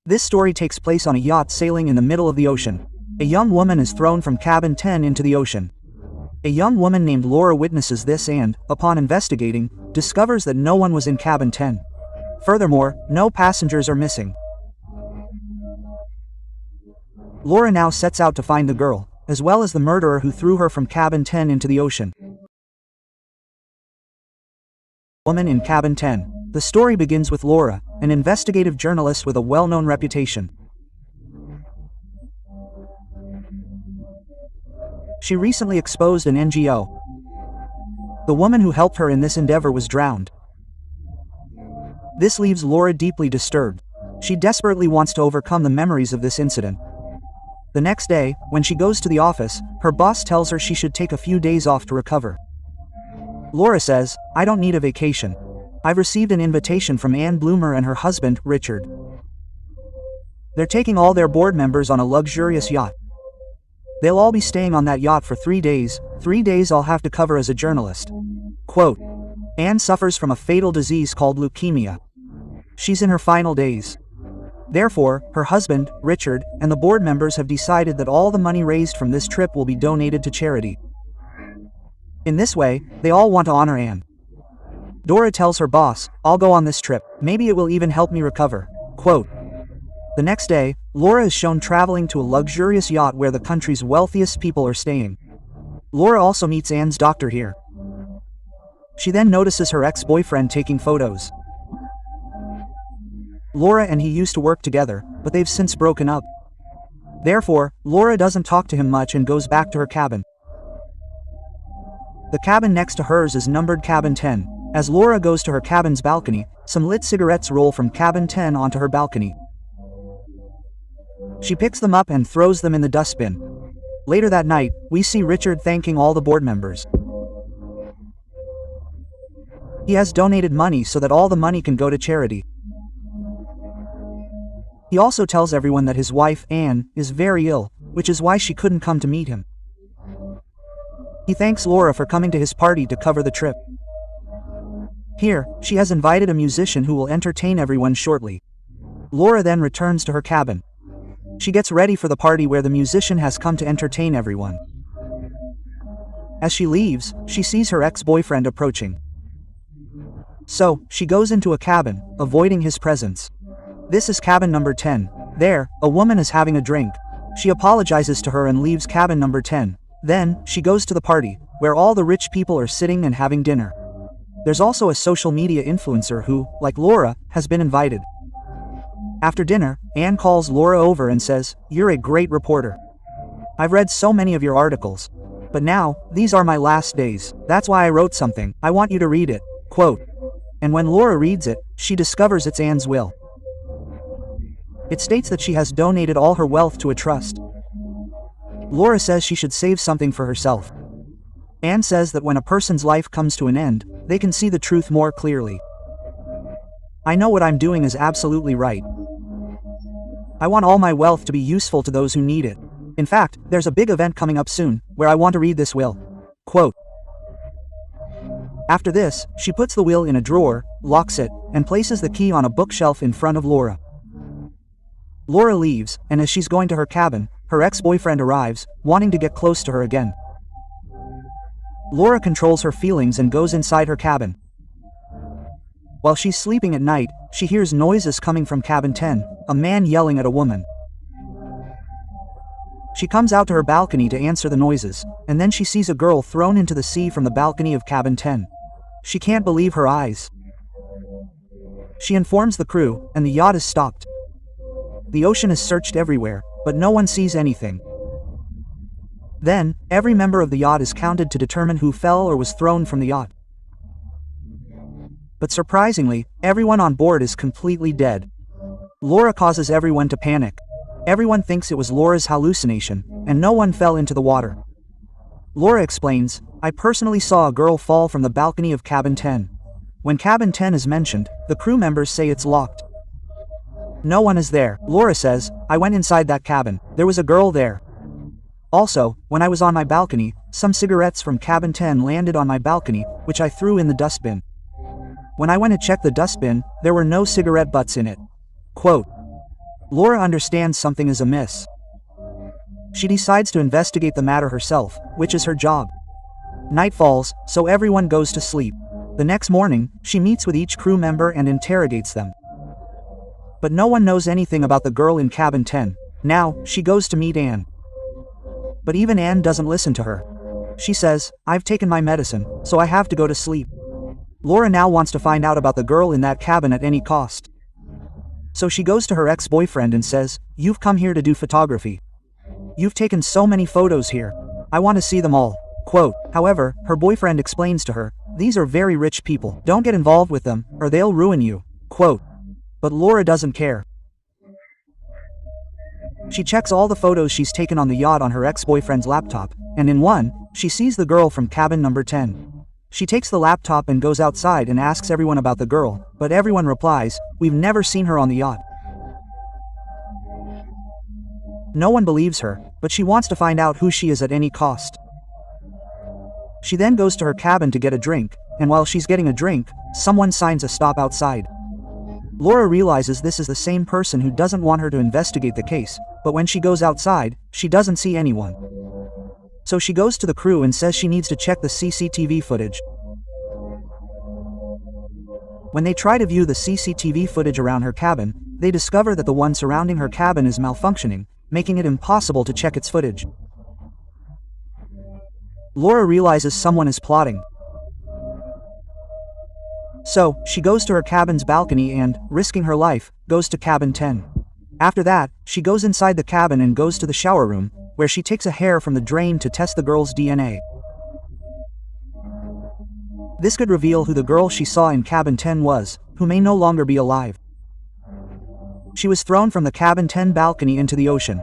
This story takes place on a yacht sailing in the middle of the ocean. A young woman is thrown from cabin 10 into the ocean. A young woman named Laura witnesses this and, upon investigating, discovers that no one was in cabin 10. Furthermore, no passengers are missing. Laura now sets out to find the girl, as well as the murderer who threw her from cabin 10 into the ocean. Woman in cabin 10. The story begins with Laura, an investigative journalist with a well-known reputation. She recently exposed an NGO. The woman who helped her in this endeavor was drowned. This leaves Laura deeply disturbed. She desperately wants to overcome the memories of this incident. The next day, when she goes to the office, her boss tells her she should take a few days off to recover. Laura says, "I don't need a vacation. I've received an invitation from Ann Bloomer and her husband, Richard. They're taking all their board members on a luxurious yacht. They'll all be staying on that yacht for 3 days, 3 days I'll have to cover as a journalist." Quote, Ann suffers from a fatal disease called leukemia. She's in her final days. Therefore, her husband, Richard, and the board members have decided that all the money raised from this trip will be donated to charity. In this way, they all want to honor Ann. Dora tells her boss, "I'll go on this trip, maybe it will even help me recover." Quote, the next day, Laura is shown traveling to a luxurious yacht where the country's wealthiest people are staying. Laura also meets Ann's doctor here. She then notices her ex-boyfriend taking photos. Laura and he used to work together, but they've since broken up. Therefore, Laura doesn't talk to him much and goes back to her cabin. The cabin next to hers is numbered cabin 10. As Laura goes to her cabin's balcony, some lit cigarettes roll from cabin 10 onto her balcony. She picks them up and throws them in the dustbin. Later that night, we see Richard thanking all the board members. He has donated money so that all the money can go to charity. He also tells everyone that his wife, Ann, is very ill, which is why she couldn't come to meet him. He thanks Laura for coming to his party to cover the trip. Here, she has invited a musician who will entertain everyone shortly. Laura then returns to her cabin. She gets ready for the party where the musician has come to entertain everyone. As she leaves, she sees her ex-boyfriend approaching. So, she goes into a cabin, avoiding his presence. This is cabin number 10. There, a woman is having a drink. She apologizes to her and leaves cabin number 10. Then, she goes to the party, where all the rich people are sitting and having dinner. There's also a social media influencer who, like Laura, has been invited. After dinner, Ann calls Laura over and says, "You're a great reporter. I've read so many of your articles. But now, these are my last days. That's why I wrote something. I want you to read it." Quote, and when Laura reads it, she discovers it's Ann's will. It states that she has donated all her wealth to a trust. Laura says she should save something for herself. Ann says that when a person's life comes to an end, they can see the truth more clearly. "I know what I'm doing is absolutely right. I want all my wealth to be useful to those who need it. In fact, there's a big event coming up soon, where I want to read this will." Quote. After this, she puts the will in a drawer, locks it, and places the key on a bookshelf in front of Laura. Laura leaves, and as she's going to her cabin, her ex-boyfriend arrives, wanting to get close to her again. Laura controls her feelings and goes inside her cabin. While she's sleeping at night, she hears noises coming from cabin 10, a man yelling at a woman. She comes out to her balcony to answer the noises, and then she sees a girl thrown into the sea from the balcony of cabin 10. She can't believe her eyes. She informs the crew, and the yacht is stopped. The ocean is searched everywhere, but no one sees anything. Then, every member of the yacht is counted to determine who fell or was thrown from the yacht. But surprisingly, everyone on board is completely dead. Laura causes everyone to panic. Everyone thinks it was Laura's hallucination, and no one fell into the water. Laura explains, "I personally saw a girl fall from the balcony of cabin 10. When cabin 10 is mentioned, the crew members say it's locked. No one is there." Laura says, "I went inside that cabin. There was a girl there. Also, when I was on my balcony, some cigarettes from cabin 10 landed on my balcony, which I threw in the dustbin. When I went to check the dustbin, there were no cigarette butts in it." Quote, Laura understands something is amiss. She decides to investigate the matter herself, which is her job. Night falls, so everyone goes to sleep. The next morning, she meets with each crew member and interrogates them. But no one knows anything about the girl in cabin 10. Now, she goes to meet Anne. But even Anne doesn't listen to her. She says, "I've taken my medicine, so I have to go to sleep." Laura now wants to find out about the girl in that cabin at any cost. So she goes to her ex-boyfriend and says, "You've come here to do photography. You've taken so many photos here. I want to see them all." Quote, however, her boyfriend explains to her, "These are very rich people. Don't get involved with them, or they'll ruin you." Quote. But Laura doesn't care. She checks all the photos she's taken on the yacht on her ex-boyfriend's laptop, and in one, she sees the girl from cabin number 10. She takes the laptop and goes outside and asks everyone about the girl, but everyone replies, "We've never seen her on the yacht." No one believes her, but she wants to find out who she is at any cost. She then goes to her cabin to get a drink, and while she's getting a drink, someone signs a stop outside. Laura realizes this is the same person who doesn't want her to investigate the case, but when she goes outside, she doesn't see anyone. So she goes to the crew and says she needs to check the CCTV footage. When they try to view the CCTV footage around her cabin, they discover that the one surrounding her cabin is malfunctioning, making it impossible to check its footage. Laura realizes someone is plotting. So, she goes to her cabin's balcony and, risking her life, goes to cabin 10. After that, she goes inside the cabin and goes to the shower room, where she takes a hair from the drain to test the girl's DNA. This could reveal who the girl she saw in cabin 10 was, who may no longer be alive. She was thrown from the cabin 10 balcony into the ocean.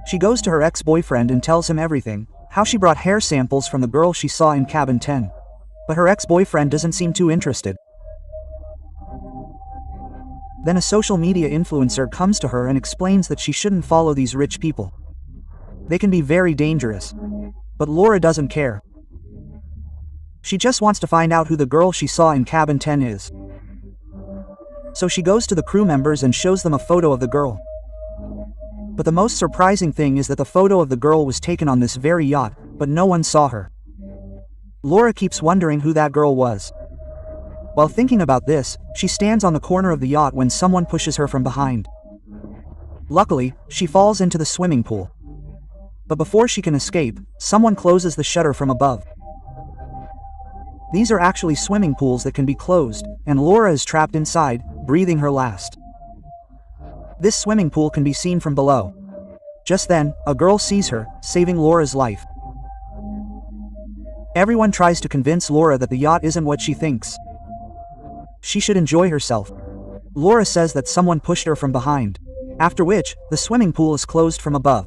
She goes to her ex-boyfriend and tells him everything, how she brought hair samples from the girl she saw in cabin 10. But her ex-boyfriend doesn't seem too interested. Then a social media influencer comes to her and explains that she shouldn't follow these rich people. They can be very dangerous. But Laura doesn't care. She just wants to find out who the girl she saw in cabin 10 is. So she goes to the crew members and shows them a photo of the girl. But the most surprising thing is that the photo of the girl was taken on this very yacht, but no one saw her. Laura keeps wondering who that girl was. While thinking about this, she stands on the corner of the yacht when someone pushes her from behind. Luckily, she falls into the swimming pool. But before she can escape, someone closes the shutter from above. These are actually swimming pools that can be closed, and Laura is trapped inside, breathing her last. This swimming pool can be seen from below. Just then, a girl sees her, saving Laura's life. Everyone tries to convince Laura that the yacht isn't what she thinks. She should enjoy herself. Laura says that someone pushed her from behind. After which, the swimming pool is closed from above.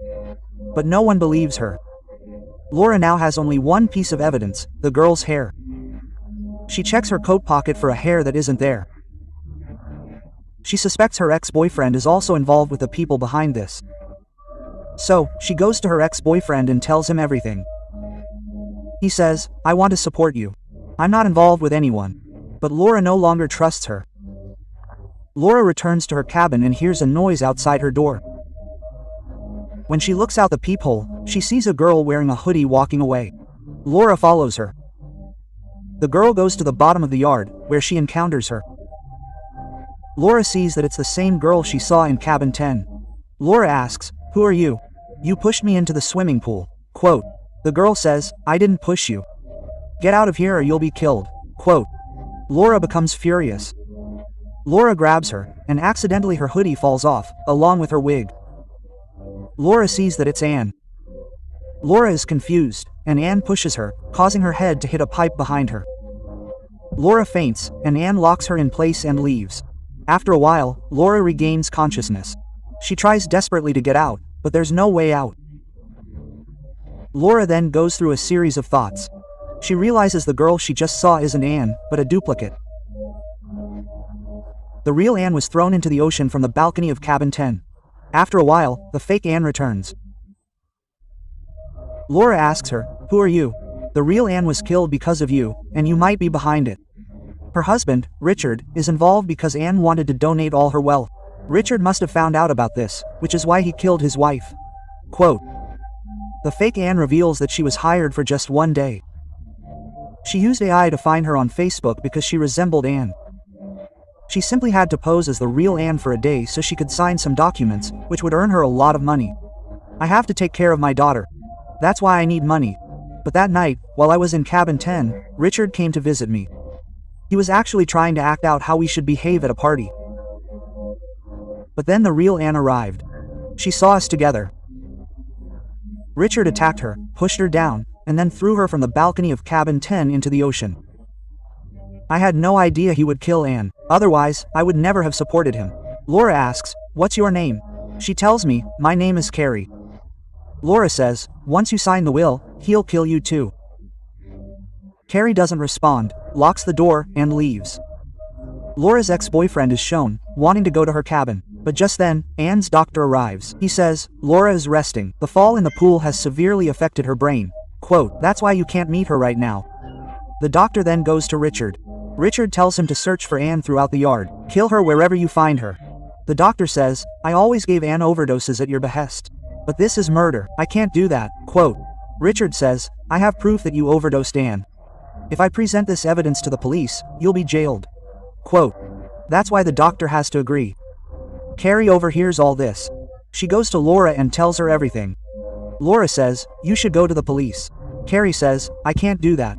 But no one believes her. Laura now has only one piece of evidence, the girl's hair. She checks her coat pocket for a hair that isn't there. She suspects her ex-boyfriend is also involved with the people behind this. So, she goes to her ex-boyfriend and tells him everything. He says, "I want to support you. I'm not involved with anyone." But Laura no longer trusts her. Laura returns to her cabin and hears a noise outside her door. When she looks out the peephole, she sees a girl wearing a hoodie walking away. Laura follows her. The girl goes to the bottom of the yard, where she encounters her. Laura sees that it's the same girl she saw in cabin 10. Laura asks, "Who are you? You pushed me into the swimming pool." Quote. The girl says, "I didn't push you. Get out of here or you'll be killed." Quote. Laura becomes furious. Laura grabs her, and accidentally her hoodie falls off, along with her wig. Laura sees that it's Anne. Laura is confused, and Anne pushes her, causing her head to hit a pipe behind her. Laura faints, and Anne locks her in place and leaves. After a while, Laura regains consciousness. She tries desperately to get out, but there's no way out. Laura then goes through a series of thoughts. She realizes the girl she just saw isn't Anne, but a duplicate. The real Anne was thrown into the ocean from the balcony of cabin 10. After a while, the fake Anne returns. Laura asks her, "Who are you? The real Anne was killed because of you, and you might be behind it." Her husband, Richard, is involved because Anne wanted to donate all her wealth. Richard must have found out about this, which is why he killed his wife. Quote, the fake Anne reveals that she was hired for just one day. She used AI to find her on Facebook because she resembled Anne. She simply had to pose as the real Anne for a day so she could sign some documents, which would earn her a lot of money. I have to take care of my daughter. That's why I need money. But that night, while I was in cabin 10, Richard came to visit me. He was actually trying to act out how we should behave at a party. But then the real Anne arrived. She saw us together. Richard attacked her, pushed her down, and then threw her from the balcony of cabin 10 into the ocean. I had no idea he would kill Anne, otherwise, I would never have supported him. Laura asks, what's your name? She tells me, my name is Carrie. Laura says, once you sign the will, he'll kill you too. Carrie doesn't respond, locks the door, and leaves. Laura's ex-boyfriend is shown, wanting to go to her cabin, but just then, Anne's doctor arrives. He says, Laura is resting. The fall in the pool has severely affected her brain. Quote, that's why you can't meet her right now. The doctor then goes to Richard. Richard tells him to search for Anne throughout the yard. Kill her wherever you find her. The doctor says, I always gave Anne overdoses at your behest. But this is murder. I can't do that. Quote, Richard says, I have proof that you overdosed Anne. If I present this evidence to the police, you'll be jailed. Quote, that's why the doctor has to agree. Carrie overhears all this. She goes to Laura and tells her everything. Laura says, you should go to the police. Carrie says, I can't do that.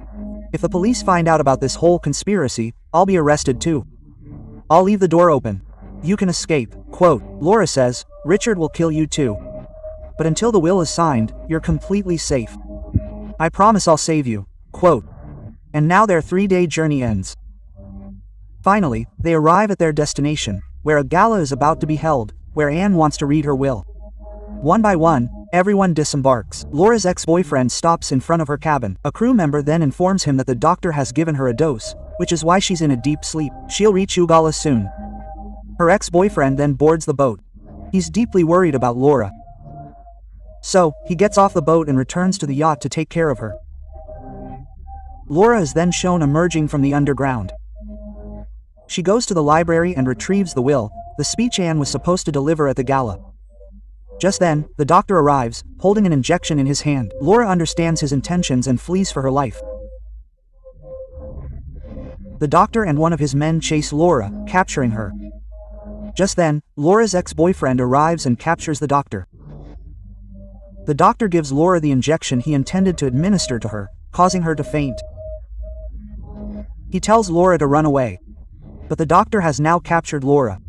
If the police find out about this whole conspiracy, I'll be arrested too. I'll leave the door open. You can escape. Quote, Laura says, Richard will kill you too. But until the will is signed, you're completely safe. I promise I'll save you. Quote, and now their 3-day journey ends. Finally, they arrive at their destination, where a gala is about to be held, where Anne wants to read her will. One by one, everyone disembarks. Laura's ex-boyfriend stops in front of her cabin. A crew member then informs him that the doctor has given her a dose, which is why she's in a deep sleep. She'll reach Ugala soon. Her ex-boyfriend then boards the boat. He's deeply worried about Laura. So, he gets off the boat and returns to the yacht to take care of her. Laura is then shown emerging from the underground. She goes to the library and retrieves the will, the speech Anne was supposed to deliver at the gala. Just then, the doctor arrives, holding an injection in his hand. Laura understands his intentions and flees for her life. The doctor and one of his men chase Laura, capturing her. Just then, Laura's ex-boyfriend arrives and captures the doctor. The doctor gives Laura the injection he intended to administer to her, causing her to faint. He tells Laura to run away. But the doctor has now captured Laura.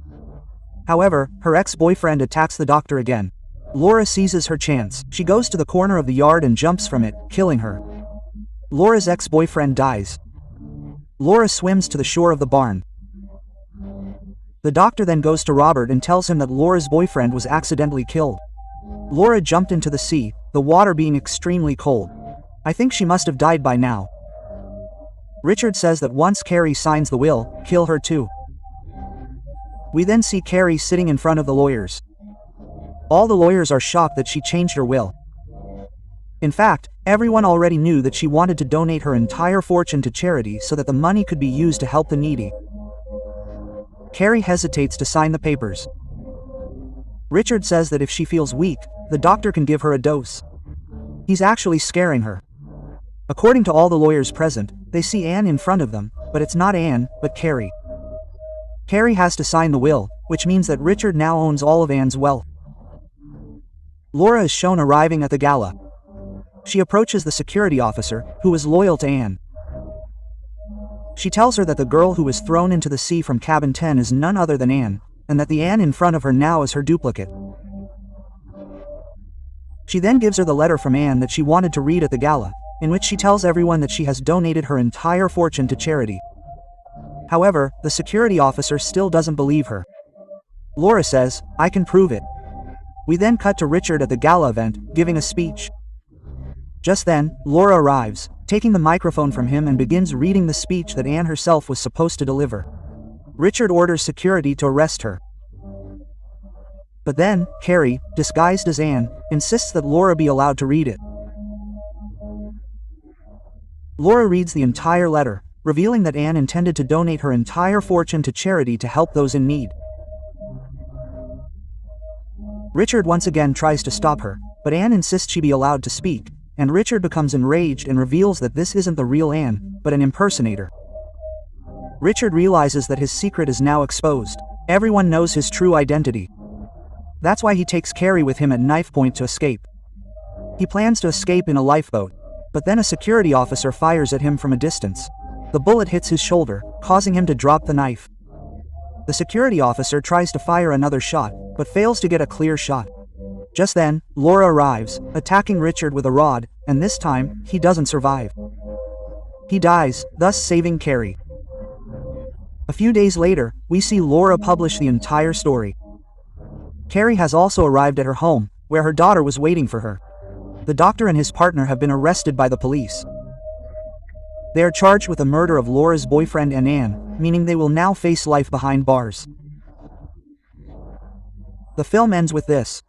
However, her ex-boyfriend attacks the doctor again. Laura seizes her chance. She goes to the corner of the yard and jumps from it, killing her. Laura's ex-boyfriend dies. Laura swims to the shore of the barn. The doctor then goes to Robert and tells him that Laura's boyfriend was accidentally killed. Laura jumped into the sea, the water being extremely cold. I think she must have died by now. Richard says that once Carrie signs the will, kill her too. We then see Carrie sitting in front of the lawyers. All the lawyers are shocked that she changed her will. In fact, everyone already knew that she wanted to donate her entire fortune to charity so that the money could be used to help the needy. Carrie hesitates to sign the papers. Richard says that if she feels weak, the doctor can give her a dose. He's actually scaring her. According to all the lawyers present, they see Anne in front of them, but it's not Anne, but Carrie. Carrie has to sign the will, which means that Richard now owns all of Anne's wealth. Laura is shown arriving at the gala. She approaches the security officer, who is loyal to Anne. She tells her that the girl who was thrown into the sea from cabin 10 is none other than Anne, and that the Anne in front of her now is her duplicate. She then gives her the letter from Anne that she wanted to read at the gala, in which she tells everyone that she has donated her entire fortune to charity. However, the security officer still doesn't believe her. Laura says, I can prove it. We then cut to Richard at the gala event, giving a speech. Just then, Laura arrives, taking the microphone from him and begins reading the speech that Anne herself was supposed to deliver. Richard orders security to arrest her. But then, Carrie, disguised as Anne, insists that Laura be allowed to read it. Laura reads the entire letter, revealing that Anne intended to donate her entire fortune to charity to help those in need. Richard once again tries to stop her, but Anne insists she be allowed to speak, and Richard becomes enraged and reveals that this isn't the real Anne, but an impersonator. Richard realizes that his secret is now exposed. Everyone knows his true identity. That's why he takes Carrie with him at knife point to escape. He plans to escape in a lifeboat, but then a security officer fires at him from a distance. The bullet hits his shoulder, causing him to drop the knife. The security officer tries to fire another shot, but fails to get a clear shot. Just then, Laura arrives, attacking Richard with a rod, and this time, he doesn't survive. He dies, thus saving Carrie. A few days later, we see Laura publish the entire story. Carrie has also arrived at her home, where her daughter was waiting for her. The doctor and his partner have been arrested by the police. They are charged with the murder of Laura's boyfriend and Anne, meaning they will now face life behind bars. The film ends with this.